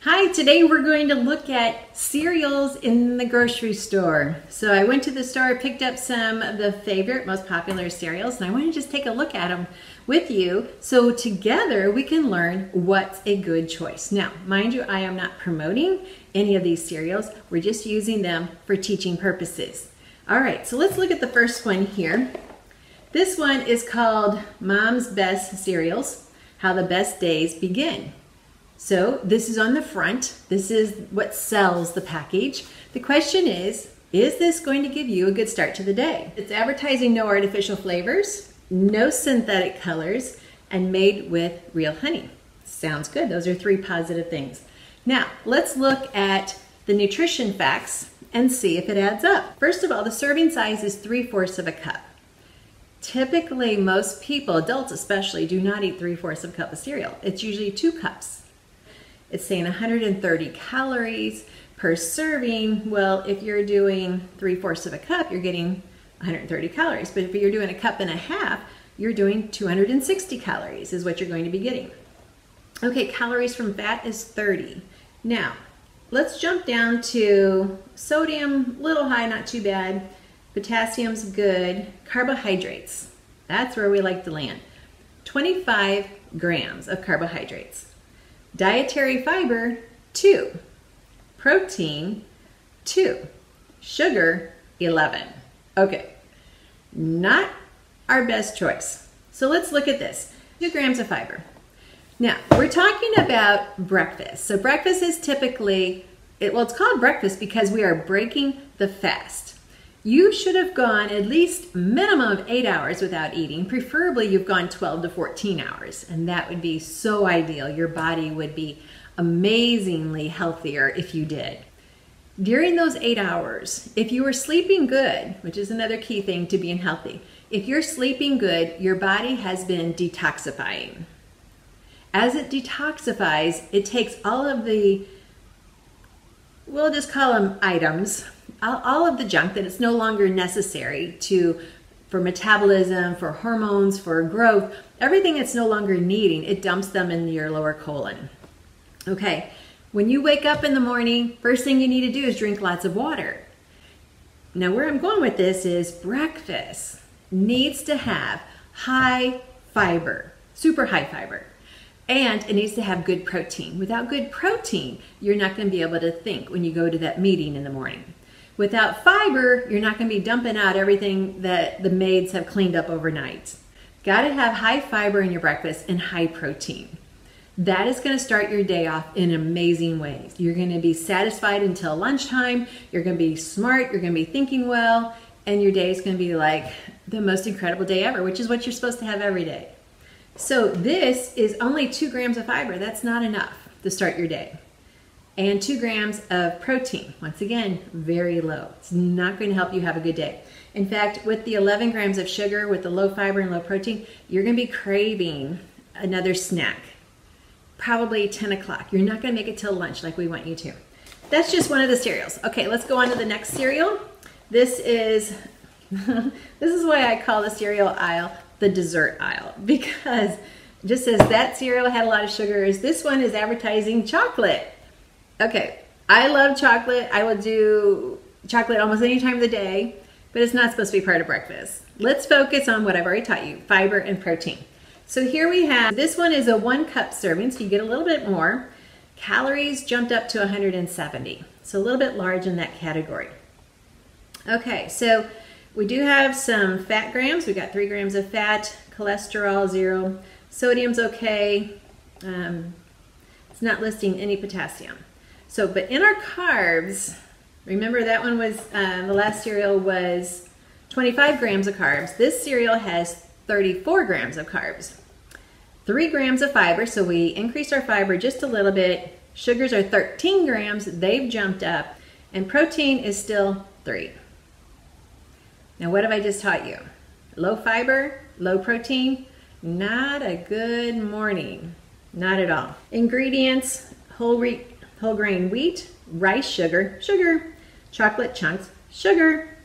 Hi, today we're going to look at cereals in the grocery store. So I went to the store, picked up some of the favorite, most popular cereals, and I want to just take a look at them with you so together we can learn what's a good choice. Now, mind you, I am not promoting any of these cereals. We're just using them for teaching purposes. All right, so let's look at the first one here. This one is called Mom's Best Cereals, How the Best Days Begin. So this is on the front. This is what sells the package. The question is this going to give you a good start to the day? It's advertising no artificial flavors, no synthetic colors, and made with real honey. Sounds good. Those are three positive things. Now, let's look at the nutrition facts and see if it adds up. First of all, the serving size is 3/4 of a cup. Typically, most people, adults especially, do not eat 3/4 of a cup of cereal. It's usually 2 cups. It's saying 130 calories per serving. Well, if you're doing 3/4 of a cup, you're getting 130 calories. But if you're doing a cup and a half, you're doing 260 calories is what you're going to be getting. Okay, calories from fat is 30. Now, let's jump down to sodium, little high, not too bad. Potassium's good. Carbohydrates, that's where we like to land. 25 grams of carbohydrates. Dietary fiber, 2. Protein, 2. Sugar, 11. Okay, not our best choice. So let's look at this. 2 grams of fiber. Now, we're talking about breakfast. So breakfast is typically, it's called breakfast because we are breaking the fast. You should have gone at least minimum of 8 hours without eating. Preferably you've gone 12 to 14 hours, and that would be so ideal. Your body would be amazingly healthier if you did. During those 8 hours, if you were sleeping good, which is another key thing to being healthy, if you're sleeping good, your body has been detoxifying. As it detoxifies, it takes all of the, we'll just call them items, all of the junk that it's no longer necessary for metabolism, for hormones, for growth, everything it's no longer needing, it dumps them in your lower colon. Okay, when you wake up in the morning, first thing you need to do is drink lots of water. Now where I'm going with this is breakfast needs to have high fiber, super high fiber. And it needs to have good protein. Without good protein, you're not going to be able to think when you go to that meeting in the morning. Without fiber, you're not going to be dumping out everything that the maids have cleaned up overnight. Got to have high fiber in your breakfast and high protein. That is going to start your day off in amazing ways. You're going to be satisfied until lunchtime. You're going to be smart. You're going to be thinking well. And your day is going to be like the most incredible day ever, which is what you're supposed to have every day. So this is only 2 grams of fiber. That's not enough to start your day. And 2 grams of protein. Once again, very low. It's not going to help you have a good day. In fact, with the 11 grams of sugar, with the low fiber and low protein, you're going to be craving another snack. Probably 10 o'clock. You're not going to make it till lunch like we want you to. That's just one of the cereals. Okay, let's go on to the next cereal. This is why I call the cereal aisle the dessert aisle, because just as that cereal had a lot of sugars, this one is advertising chocolate. Okay, I love chocolate. I will do chocolate almost any time of the day, but it's not supposed to be part of breakfast. Let's focus on what I've already taught you, fiber and protein. So here we have, this one is a 1 cup serving, so you get a little bit more. Calories jumped up to 170, so a little bit large in that category. Okay, so we do have some fat grams. We got 3 grams of fat, cholesterol 0, sodium's okay. It's not listing any potassium. So, but in our carbs, remember that one was, the last cereal was 25 grams of carbs. This cereal has 34 grams of carbs. 3 grams of fiber, so we increased our fiber just a little bit. Sugars are 13 grams, they've jumped up. And protein is still 3. Now what have I just taught you? Low fiber, low protein, not a good morning. Not at all. Ingredients, whole grain wheat, rice sugar, chocolate chunks, sugar,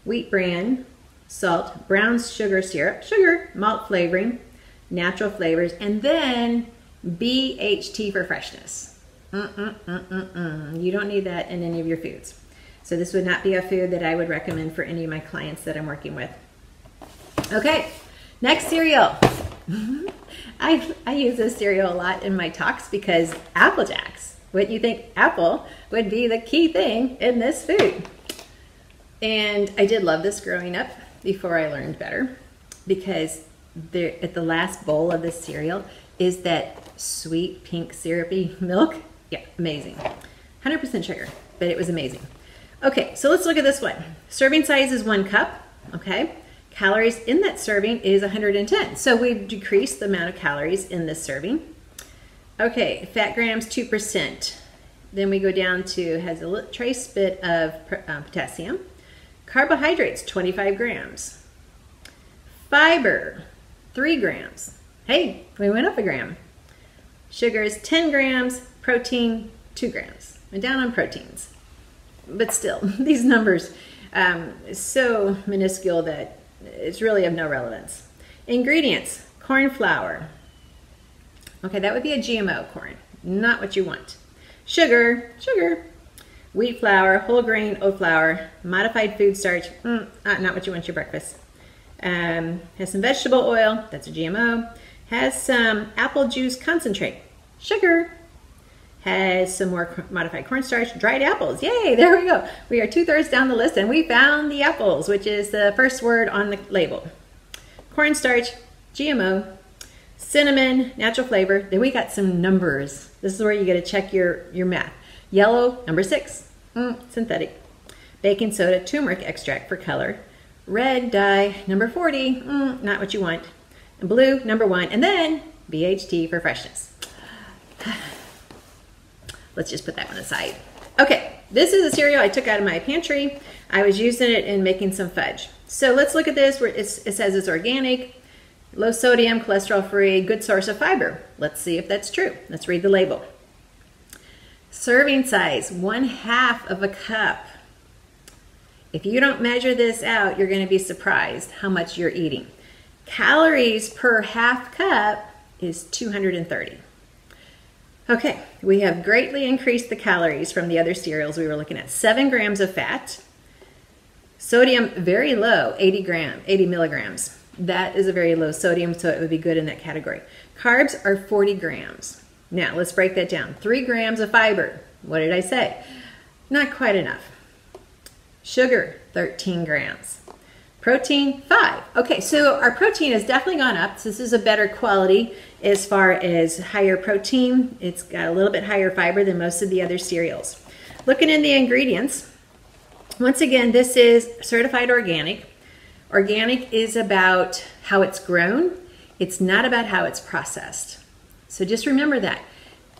wheat bran, salt, brown sugar syrup, sugar, malt flavoring, natural flavors, and then BHT for freshness. You don't need that in any of your foods. So this would not be a food that I would recommend for any of my clients that I'm working with. Okay, next cereal. I use this cereal a lot in my talks because Apple Jacks. Wouldn't you think apple would be the key thing in this food? And I did love this growing up before I learned better, because at the last bowl of this cereal is that sweet pink syrupy milk. Yeah, amazing. 100% sugar, but it was amazing. Okay, so let's look at this one. Serving size is 1 cup, okay? Calories in that serving is 110. So we've decreased the amount of calories in this serving. Okay, fat grams, 2%. Then we go down to, has a trace bit of potassium. Carbohydrates, 25 grams. Fiber, 3 grams. Hey, we went up a gram. Sugars, 10 grams. Protein, 2 grams. Went down on proteins. But still, these numbers so minuscule that it's really of no relevance. Ingredients, corn flour. Okay, that would be a GMO corn, not what you want. Sugar, wheat flour, whole grain oat flour, modified food starch, not what you want your breakfast. Has some vegetable oil, that's a GMO. Has some apple juice concentrate, sugar. Has some more modified cornstarch, dried apples. Yay, there we go. We are 2/3 down the list and we found the apples, which is the first word on the label. Cornstarch, GMO, cinnamon, natural flavor. Then we got some numbers. This is where you got to check your math. Yellow, number 6, synthetic. Baking soda, turmeric extract for color. Red dye, number 40, not what you want. And blue, number 1, and then BHT for freshness. Let's just put that one aside. Okay, this is a cereal I took out of my pantry. I was using it in making some fudge. So let's look at this where it says it's organic, low sodium, cholesterol free, good source of fiber. Let's see if that's true. Let's read the label. Serving size, 1/2 of a cup. If you don't measure this out, you're going to be surprised how much you're eating. Calories per 1/2 cup is 230. Okay, we have greatly increased the calories from the other cereals we were looking at. 7 grams of fat. Sodium, very low, 80 milligrams. That is a very low sodium, so it would be good in that category. Carbs are 40 grams. Now, let's break that down. 3 grams of fiber. What did I say? Not quite enough. Sugar, 13 grams. Protein, 5. Okay, so our protein has definitely gone up. So this is a better quality as far as higher protein. It's got a little bit higher fiber than most of the other cereals. Looking in the ingredients, once again, this is certified organic. Organic is about how it's grown. It's not about how it's processed. So just remember that.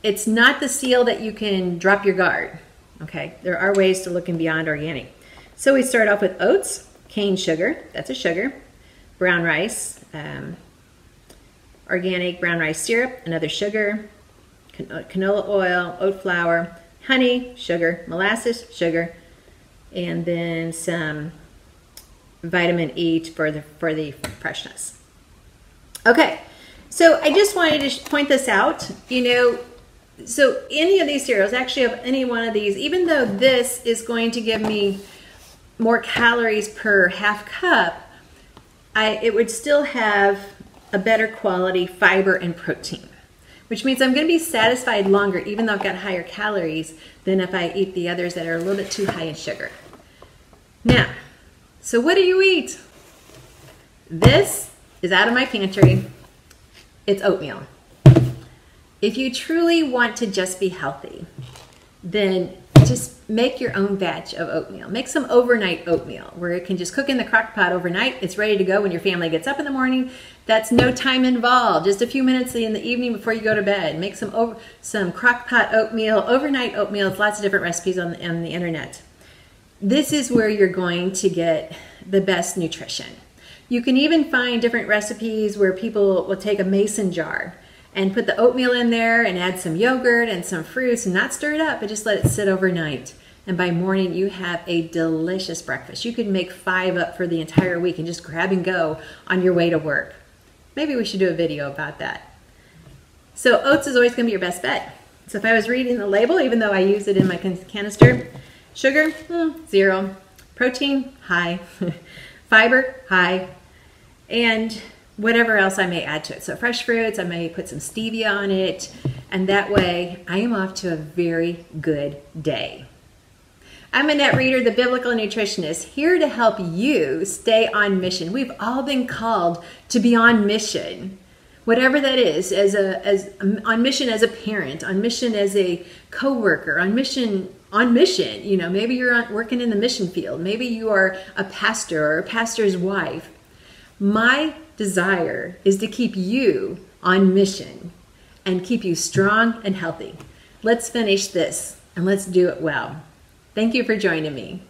It's not the seal that you can drop your guard. Okay, there are ways to look in beyond organic. So we start off with oats. Cane sugar, that's a sugar. Brown rice, organic brown rice syrup, another sugar. Canola oil, oat flour, honey, sugar, molasses, sugar, and then some vitamin E for the freshness. Okay, so I just wanted to point this out. You know, so any of these cereals, actually of any one of these, even though this is going to give me more calories per 1/2 cup, it would still have a better quality fiber and protein, which means I'm going to be satisfied longer, even though I've got higher calories than if I eat the others that are a little bit too high in sugar. Now, so what do you eat? This is out of my pantry. It's oatmeal. If you truly want to just be healthy, then just make your own batch of oatmeal. Make some overnight oatmeal where it can just cook in the crock pot overnight. It's ready to go when your family gets up in the morning. That's no time involved. Just a few minutes in the evening before you go to bed. Make some crock pot oatmeal, overnight oatmeal. There's lots of different recipes on the internet. This is where you're going to get the best nutrition. You can even find different recipes where people will take a mason jar and put the oatmeal in there and add some yogurt and some fruits and not stir it up, but just let it sit overnight. And by morning, you have a delicious breakfast. You could make 5 up for the entire week and just grab and go on your way to work. Maybe we should do a video about that. So oats is always gonna be your best bet. So if I was reading the label, even though I use it in my canister, sugar, 0. Protein, high. Fiber, high. And whatever else I may add to it. So fresh fruits, I may put some stevia on it. And that way, I am off to a very good day. I'm Annette Reeder, the Biblical Nutritionist, here to help you stay on mission. We've all been called to be on mission. Whatever that is, on mission as a parent, on mission as a coworker, on mission, you know, maybe you're working in the mission field, maybe you are a pastor or a pastor's wife. My desire is to keep you on mission and keep you strong and healthy. Let's finish this and let's do it well. Thank you for joining me.